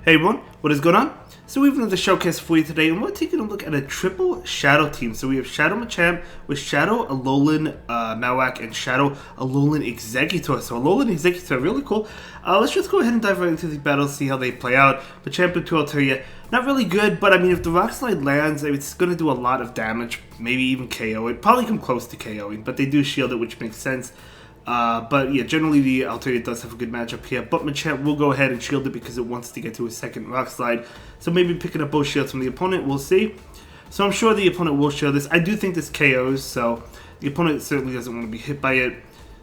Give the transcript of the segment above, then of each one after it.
Hey everyone, what is going on? So we have another showcase for you today, and we're taking a look at a triple Shadow team. So we have Shadow Machamp with Shadow Alolan Malwak and Shadow Alolan Exeggutor. So Alolan Exeggutor, really cool. Let's just go ahead and dive right into these battles, see how they play out. Machamp into Altaria, not really good, but I mean if the Rock Slide lands, it's going to do a lot of damage, maybe even KO it. Probably come close to KOing, but they do shield it, which makes sense. But yeah, generally the Altaria does have a good matchup here, but Machamp will go ahead and shield it because it wants to get to a second Rock Slide. So maybe picking up both shields from the opponent, we'll see. So I'm sure the opponent will shield this. I do think this KOs, so the opponent certainly doesn't want to be hit by it.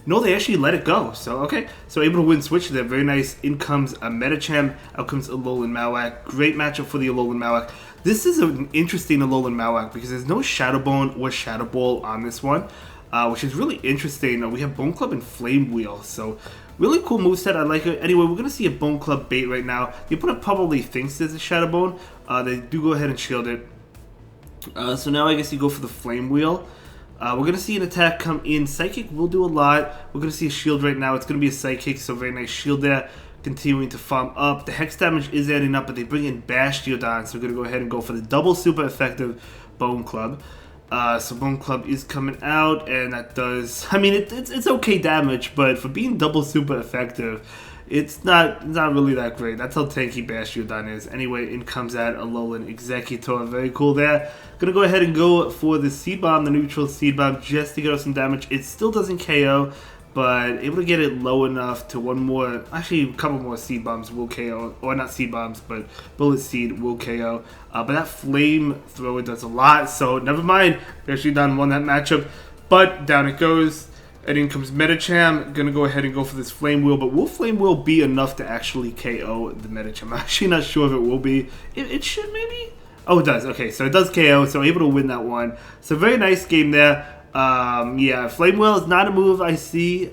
No, they actually let it go, so okay. So able to win switch there, very nice. In comes a Metachamp, out comes Alolan Malwak. Great matchup for the Alolan Malwak. This is an interesting Alolan Malwak because there's no Shadow Bone or Shadow Ball on this one. Which is really interesting. We have Bone Club and Flame Wheel, so really cool moveset. I like it. Anyway, we're going to see a Bone Club bait right now. The opponent probably thinks there's a Shadow Bone. They do go ahead and shield it. So now I guess you go for the Flame Wheel. We're going to see an attack come in. Psychic will do a lot. We're going to see a shield right now. It's going to be a Psychic, so very nice shield there. Continuing to farm up. The Hex damage is adding up, but they bring in Bastiodon, so we're going to go ahead and go for the double super effective Bone Club. So Bone Club is coming out, and that does, I mean, it's okay damage, but for being double super effective, it's not really that great. That's how tanky Bastiodon is. Anyway, in comes that Alolan Exeggutor. Very cool there. Gonna go ahead and go for the Seed Bomb, the neutral Seed Bomb, just to get us some damage. It still doesn't KO, but able to get it low enough to one more, actually a couple more Seed Bombs will KO, or not Seed Bombs, but Bullet Seed will KO. But that Flame Thrower does a lot, so never mind. Bastiodon won that matchup, but down it goes. And in comes Metachamp, gonna go ahead and go for this Flame Wheel, but will Flame Wheel be enough to actually KO the Metachamp? I'm actually not sure if it will be. It should maybe? Oh, it does. Okay, so it does KO, so able to win that one. So very nice game there. Yeah, Flame Wheel is not a move I see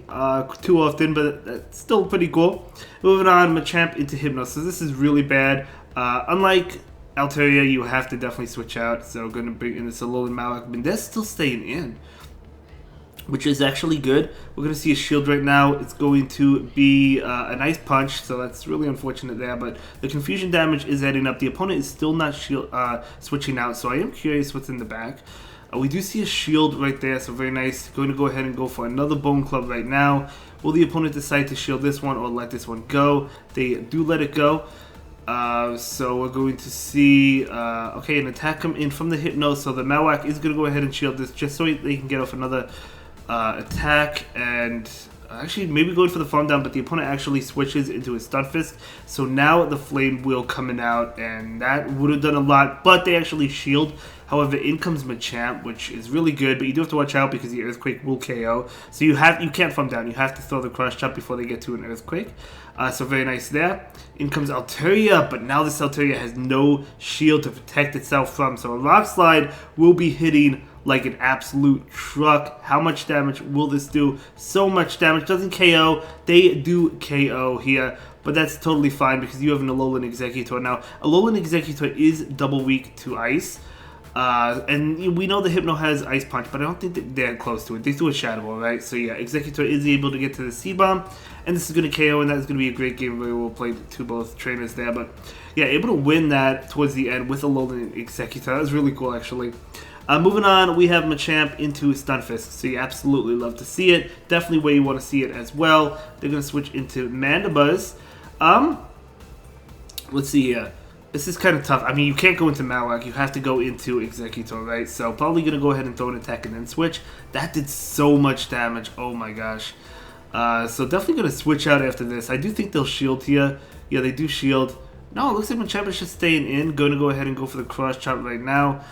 too often, but it's still pretty cool. Moving on, Machamp into Hypno. So this is really bad. Unlike Altaria, you have to definitely switch out. So going to bring in this Alolan Malwak, but they're still staying in, which is actually good. We're going to see a shield right now. It's going to be a nice punch, so that's really unfortunate there. But the confusion damage is adding up. The opponent is still not switching out, so I am curious what's in the back. We do see a shield right there, so very nice. Going to go ahead and go for another Bone Club right now. Will the opponent decide to shield this one or let this one go? They do let it go. So we're going to see, okay, an attack come in from the Hypno. So the Malwak is going to go ahead and shield this just so they can get off another attack. And actually maybe going for the farm down, but the opponent actually switches into a Stunfisk. So now the Flame Wheel coming out, and that would have done a lot, but they actually shield. However, in comes Machamp, which is really good, but you do have to watch out because the Earthquake will KO. So you can't farm down. You have to throw the Crush Chop before they get to an Earthquake. So very nice there. In comes Altaria, but now this Altaria has no shield to protect itself from. So a Rock Slide will be hitting like an absolute truck. How much damage will this do? So much damage. Doesn't KO. They do KO here, but that's totally fine because you have an Alolan Exeggutor. Now, Alolan Exeggutor is double weak to Ice. And we know the Hypno has Ice Punch, but I don't think they're close to it. They do a Shadow Ball, right? So yeah, Exeggutor is able to get to the Seed Bomb, and this is going to KO, and that's going to be a great game. Very well played to both trainers there, but yeah, able to win that towards the end with Alolan Exeggutor. That was really cool, actually. Moving on, we have Machamp into Stunfisk, so you absolutely love to see it. Definitely where you want to see it as well. They're going to switch into Mandibuzz. Let's see here. This is kind of tough. I mean, you can't go into Malwak. You have to go into Exeggutor, right? So probably going to go ahead and throw an attack and then switch. That did so much damage. Oh my gosh. So definitely going to switch out after this. I do think they'll shield here. Yeah, they do shield. No, it looks like Machamp is just staying in. Going to go ahead and go for the Crush Chop right now.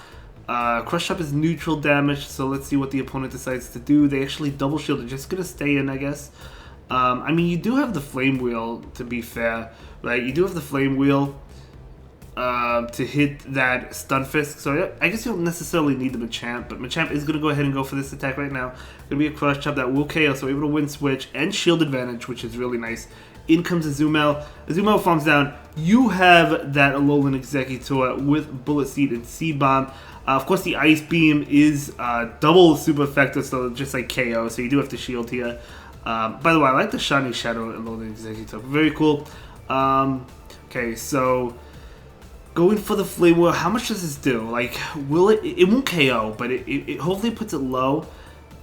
Crush Chop is neutral damage, so let's see what the opponent decides to do. They actually double shield. They're just going to stay in, I guess. I mean, you do have the Flame Wheel, to be fair, right? You do have the Flame Wheel to hit that Stunfisk, so I guess you don't necessarily need the Machamp, but Machamp is going to go ahead and go for this attack right now. Going to be a Crush Chop that will KO, so able to win switch and shield advantage, which is really nice. In comes Azumarill. Azumarill farms down. You have that Alolan Exeggutor with Bullet Seed and Seed Bomb. Of course, the Ice Beam is double super effective, so just like KO, so you do have to shield here. By the way, I like the Shiny Shadow Alolan Exeggutor. Very cool. Okay, so going for the Flame Wheel, how much does this do? Like, will it... It won't KO, but it hopefully puts it low.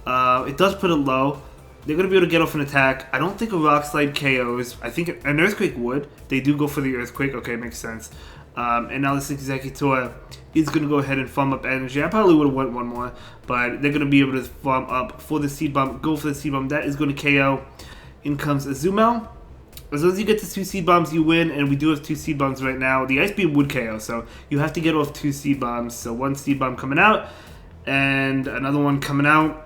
It does put it low. They're going to be able to get off an attack. I don't think a Rock Slide KOs. I think an Earthquake would. They do go for the Earthquake. Okay, makes sense. And now this Exeggutor is going to go ahead and farm up energy. I probably would have went one more, but they're going to be able to farm up for the Seed Bomb. Go for the Seed Bomb. That is going to KO. In comes Azumarill. As long as you get to 2 Seed Bombs, you win, and we do have 2 Seed Bombs right now. The Ice Beam would KO, so you have to get off 2 Seed Bombs. So 1 Seed Bomb coming out, and another one coming out.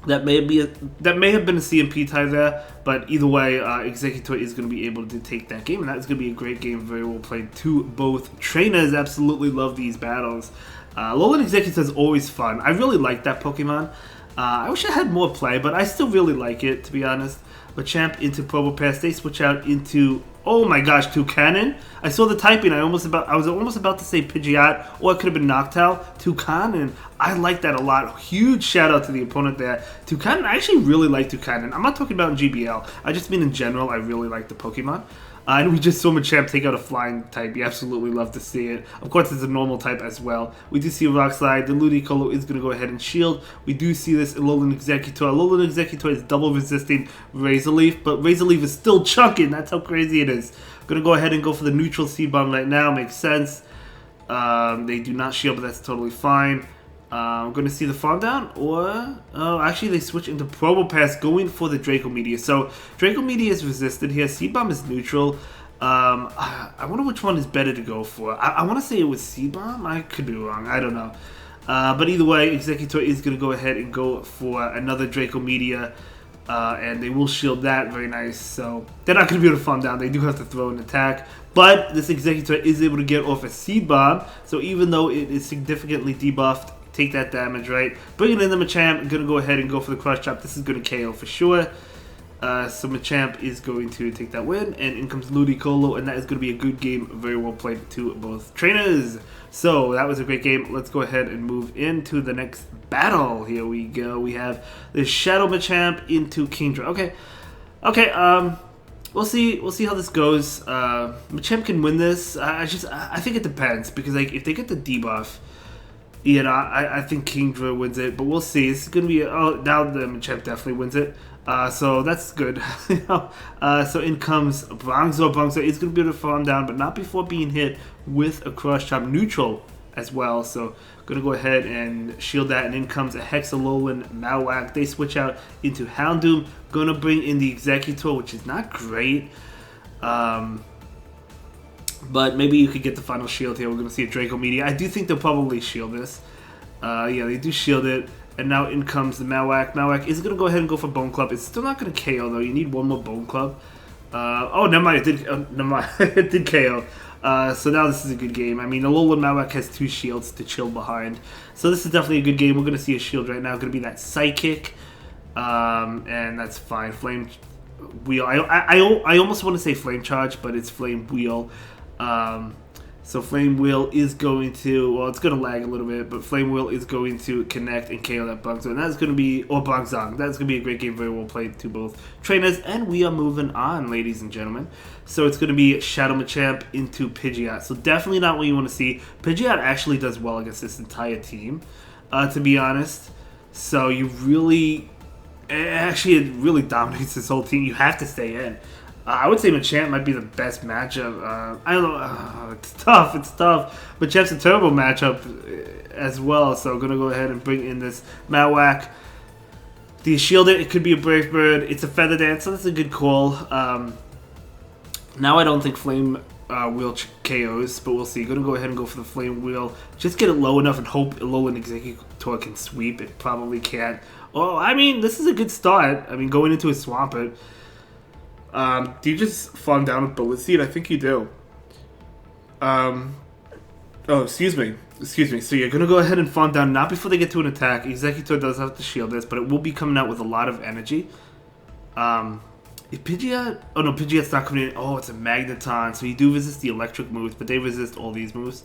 That may have been a CMP tie there, but either way, Exeggutor is going to be able to take that game, and that's going to be a great game, very well played to both trainers. Absolutely love these battles. Alolan Exeggutor is always fun. I really like that Pokemon. I wish I had more play, but I still really like it, to be honest. Machamp into Probopass. They switch out into, oh my gosh, Toucannon. I saw the typing. I was almost about to say Pidgeot, or it could have been Noctowl. Toucannon. I like that a lot. Huge shout out to the opponent there. Toucannon, I actually really like Toucannon. I'm not talking about in GBL. I just mean in general, I really like the Pokemon. And we just saw Machamp take out a flying type. You absolutely love to see it. Of course, it's a normal type as well. We do see a Rock Slide. The Ludicolo is going to go ahead and shield. We do see this Alolan Exeggutor. Alolan Exeggutor is double resisting Razor Leaf, but Razor Leaf is still chunking. That's how crazy it is. Going to go ahead and go for the neutral Seed Bomb right now. Makes sense. They do not shield, but that's totally fine. I'm going to see the farm down, or... Oh, actually, they switch into Probopass, going for the Draco Meteor. So, Draco Meteor is resisted here. Seed Bomb is neutral. I wonder which one is better to go for. I want to say it was Seed Bomb. I could be wrong. I don't know. But either way, Exeggutor is going to go ahead and go for another Draco Meteor. And they will shield that. Very nice. So, they're not going to be able to farm down. They do have to throw an attack. But this Exeggutor is able to get off a Seed Bomb. So, even though it is significantly debuffed, take that damage, right? Bringing in the Machamp, going to go ahead and go for the Crush Chop. This is going to KO for sure. So Machamp is going to take that win, and in comes Ludicolo, and that is going to be a good game. Very well played to both trainers. So that was a great game. Let's go ahead and move into the next battle. Here we go. We have the Shadow Machamp into Kingdra. Okay. We'll see how this goes. Machamp can win this. I think it depends, because like if they get the debuff, you know, I think Kingdra wins it, but we'll see. It's going to be... Oh, now the Machamp definitely wins it. So that's good. So in comes Bronzor. Bronzor is going to be able to farm down, but not before being hit with a Crush Chop neutral as well. So going to go ahead and shield that, and in comes a Alolan Malwag. They switch out into Houndoom. Going to bring in the Exeggutor, which is not great. But maybe you could get the final shield here. We're going to see a Draco Meteor. I do think they'll probably shield this. Yeah, they do shield it. And now in comes the Malwag. Malwag is going to go ahead and go for Bone Club. It's still not going to KO, though. You need one more Bone Club. Oh, never mind. It did KO. So now this is a good game. I mean, Alolan Malwag has 2 shields to chill behind. So this is definitely a good game. We're going to see a shield right now. It's going to be that Psychic. And that's fine. Flame Wheel. I almost want to say Flame Charge, but it's Flame Wheel. So Flame Wheel is going to, well, it's going to lag a little bit, but Flame Wheel is going to connect and KO that Bronzor. And that's going to be, or Bronzong. That's going to be a great game, very well played to both trainers. And we are moving on, ladies and gentlemen. So it's going to be Shadow Machamp into Pidgeot. So definitely not what you want to see. Pidgeot actually does well against this entire team, to be honest. So you really, actually it really dominates this whole team. You have to stay in. I would say Machamp might be the best matchup. I don't know. It's tough. Machamp's a terrible matchup as well. So I'm going to go ahead and bring in this Malwag. Do you shield it? It could be a Brave Bird. It's a Feather Dance, so that's a good call. Now I don't think Flame Wheel KOs, but we'll see. Going to go ahead and go for the Flame Wheel. Just get it low enough and hope Alolan Exeggutor can sweep. It probably can't. Oh, I mean, this is a good start. I mean, going into a Swampert. Do you just farm down with Bullet Seed? I think you do. Oh, excuse me. So you're going to go ahead and farm down, not before they get to an attack. Exeggutor does have to shield this, but it will be coming out with a lot of energy. If Pidgeot... Oh, no, Pidgeot's not coming in. Oh, it's a Magneton. So you do resist the electric moves, but they resist all these moves.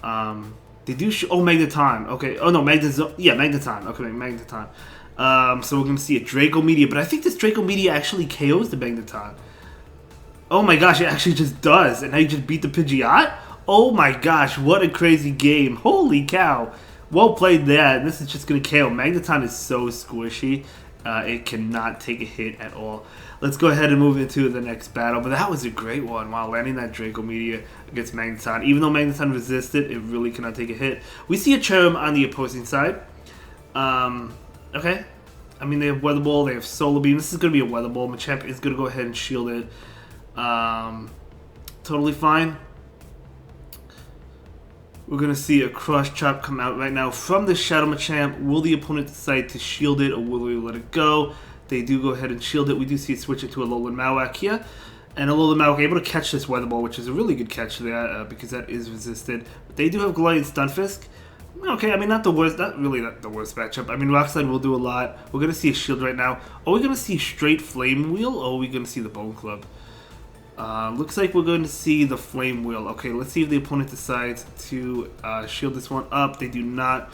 They do... Oh, Magneton. Okay. Oh, no, Magneton. Yeah, Magneton. Okay, Magneton. So we're going to see a Draco Meteor, but I think this Draco Meteor actually KOs the Magneton. Oh my gosh, it actually just does. And now you just beat the Pidgeot? Oh my gosh, what a crazy game. Holy cow. Well played there. This is just going to KO. Magneton is so squishy. It cannot take a hit at all. Let's go ahead and move into the next battle. But that was a great one. Wow, landing that Draco Meteor against Magneton. Even though Magneton resisted, it really cannot take a hit. We see a Charm on the opposing side. Okay. I mean, they have Weather Ball. They have Solar Beam. This is going to be a Weather Ball. Machamp is going to go ahead and shield it. Totally fine. We're going to see a Crush Chop come out right now from the Shadow Machamp. Will the opponent decide to shield it, or will they let it go? They do go ahead and shield it. We do see it switch it to a Alolan Mawak here. And Alolan Mawak able to catch this Weather Ball, which is a really good catch there because that is resisted. But they do have Glorious Stunfisk. Okay, I mean, not the worst matchup. I mean, Rock Slide will do a lot. We're going to see a shield right now. Are we going to see straight Flame Wheel, or are we going to see the Bone Club? Looks like we're going to see the Flame Wheel. Okay, let's see if the opponent decides to shield this one up. They do not.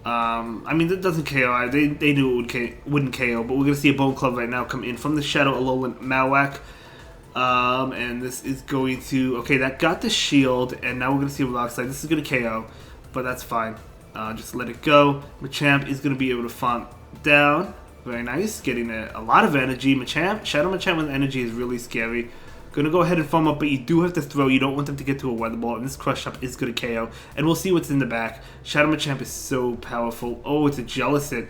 I mean, that doesn't KO. They knew it wouldn't KO, but we're going to see a Bone Club right now come in from the Shadow Alolan Mawak. And this is going to... Okay, that got the shield, and now we're going to see a Rock Slide. This is going to KO, but that's fine. Just let it go. Machamp is going to be able to farm down. Very nice. Getting a lot of energy. Shadow Machamp with energy is really scary. Gonna go ahead and farm up, but you do have to throw. You don't want them to get to a Weather Ball, and this Crush Up is gonna KO. And we'll see what's in the back. Shadow Machamp is so powerful. Oh, it's a Jellicent.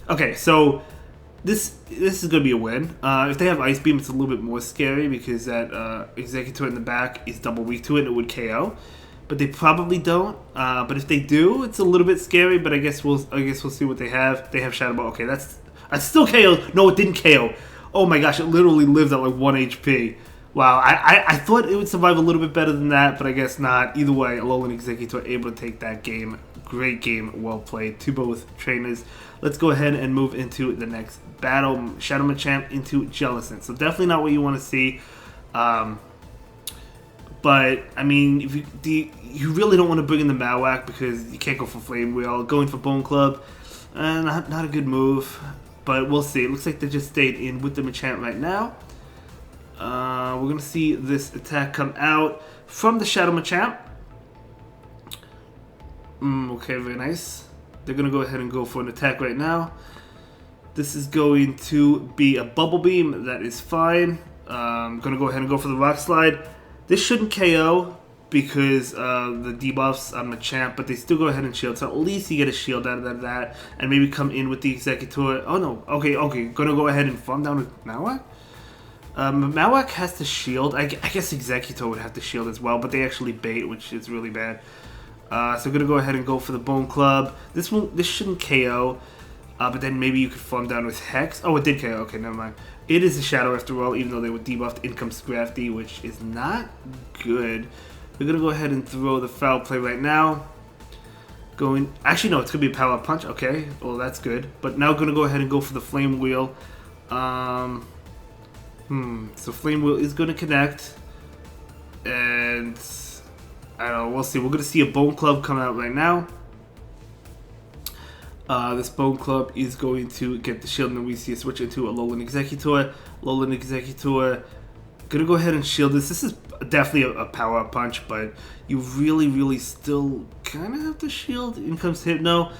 Okay, so this is gonna be a win. If they have Ice Beam, it's a little bit more scary because that Exeggutor in the back is double weak to it, and it would KO. But they probably don't. But if they do, it's a little bit scary. But I guess we'll see what they have. They have Shadow Ball. Okay, that's still KO. No, it didn't KO. Oh my gosh, it literally lived at like 1 HP. Wow, I thought it would survive a little bit better than that, but I guess not. Either way, Alolan Exeggutor able to take that game. Great game, well played to both trainers. Let's go ahead and move into the next battle. Shadow Machamp into Jellicent. So definitely not what you want to see. But, I mean, if you really don't want to bring in the Mawak because you can't go for Flame Wheel. Going for Bone Club, not a good move. But we'll see. It looks like they just stayed in with the Machamp right now. We're going to see this attack come out from the Shadow Machamp. Okay, very nice. They're going to go ahead and go for an attack right now. This is going to be a Bubble Beam. That is fine. I'm going to go ahead and go for the Rock Slide. This shouldn't KO because the debuffs on Machamp, but they still go ahead and shield. So at least you get a shield out of that and maybe come in with the Exeggutor. Oh no, okay. Gonna go ahead and farm down with Mawak? Mawak has to shield. I guess Exeggutor would have to shield as well, but they actually bait, which is really bad. So gonna go ahead and go for the Bone Club. This shouldn't KO, but then maybe you could farm down with Hex. Oh, it did KO. Okay, never mind. It is a Shadow after all, even though they were debuffed. In comes Scrafty, which is not good. We're going to go ahead and throw the Foul Play right now. Actually, no, it's going to be a Power Punch. Okay, well, that's good. But now going to go ahead and go for the Flame Wheel. So Flame Wheel is going to connect. And I don't know, we'll see. We're going to see a Bone Club come out right now. This Bone Club is going to get the shield, and then we see a switch into Alolan Exeggutor. Alolan Exeggutor gonna go ahead and shield this. This is definitely a power punch, but you really still kind of have to shield. In comes Hypno.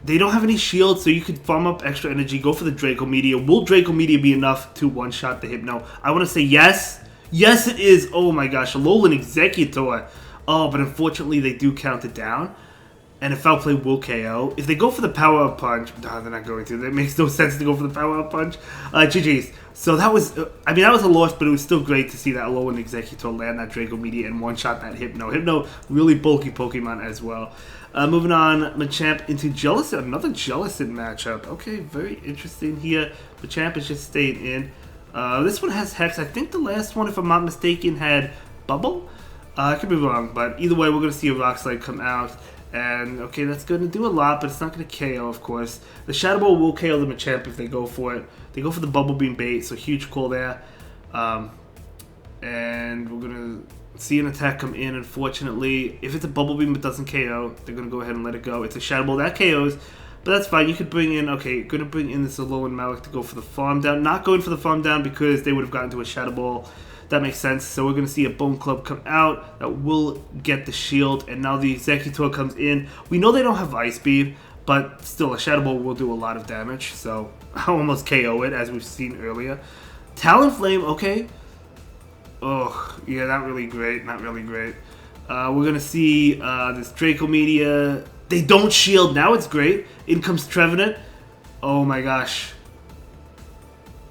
They don't have any shield, so you could farm up extra energy. Go for the Draco Meteor. Will Draco Meteor be enough to one-shot the Hypno? I want to say yes. Yes, it is. Oh my gosh, Alolan Exeggutor. Oh, but unfortunately they do count it down. And a Foul Play will KO. If they go for the Power Up Punch, no, they're not going to. That makes no sense to go for the Power Up Punch. GG's. So that was, I mean, that was a loss, but it was still great to see that Alolan Exeggutor land that Draco Meteor and one-shot that Hypno. Hypno, really bulky Pokemon as well. Moving on, Machamp into Jellicent. Another Jellicent matchup. Okay, very interesting here. Machamp is just staying in. This one has Hex. I think the last one, if I'm not mistaken, had Bubble. I could be wrong, but either way, we're going to see a Rock Slide come out. And, okay, that's going to do a lot, but it's not going to KO, of course. The Shadow Ball will KO the Machamp if they go for it. They go for the Bubble Beam bait, so huge call there. And we're going to see an attack come in, unfortunately. If it's a Bubble Beam but doesn't KO, they're going to go ahead and let it go. It's a Shadow Ball that KOs. But that's fine. You could bring in, okay, going to bring in this Alolan Malik to go for the farm down. Not going for the farm down because they would have gotten to a Shadow Ball. That makes sense. So we're going to see a Bone Club come out that will get the shield. And now the Exeggutor comes in. We know they don't have Ice Beam, but still a Shadow Ball will do a lot of damage. So I almost KO it as we've seen earlier. Talonflame, okay. Oh, yeah, not really great. Not really great. We're going to see this Draco Media. They don't shield. Now it's great. In comes Trevenant. Oh my gosh.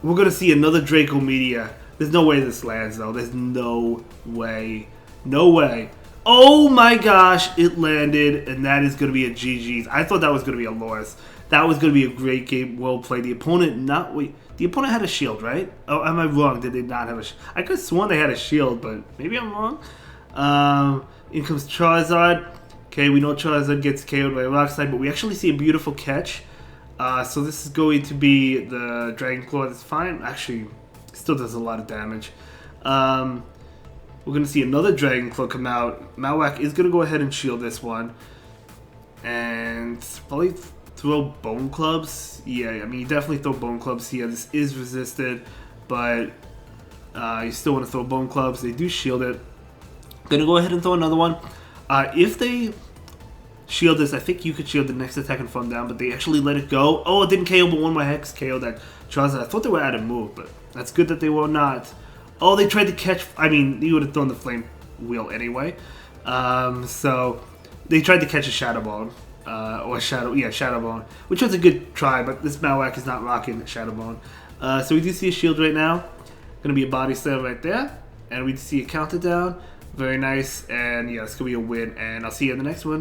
We're going to see another Draco Media. There's no way this lands, though. There's no way. No way. Oh my gosh. It landed, and that is going to be a GG's. I thought that was going to be a loss. That was going to be a great game. Well played. The opponent not... Wait. The opponent had a shield, right? Oh, am I wrong? Did they not have a shield? I could have sworn they had a shield, but maybe I'm wrong. In comes Charizard. Okay, we know Charizard gets KO'd by Rock Slide, but we actually see a beautiful catch. So this is going to be the Dragon Claw. That's fine. Actually, still does a lot of damage. We're going to see another Dragon Claw come out. Malwak is going to go ahead and shield this one. And probably throw Bone Clubs. Yeah, I mean, you definitely throw Bone Clubs here. This is resisted, but you still want to throw Bone Clubs. They do shield it. Going to go ahead and throw another one. If they shield this, I think you could shield the next attack and farm down, but they actually let it go. Oh, it didn't KO, but one of my Hex KO that Charizard. I thought they were out of move, but that's good that they were not. Oh, they tried to catch... I mean, you would have thrown the Flame Wheel anyway. So, they tried to catch a Shadow Bone. Or Shadow... Yeah, Shadow Bone. Which was a good try, but this Malwak is not rocking Shadow Bone. So, we do see a shield right now. Going to be a Body Slam right there. And we see a counter down. Very nice. And, yeah, it's going to be a win. And I'll see you in the next one.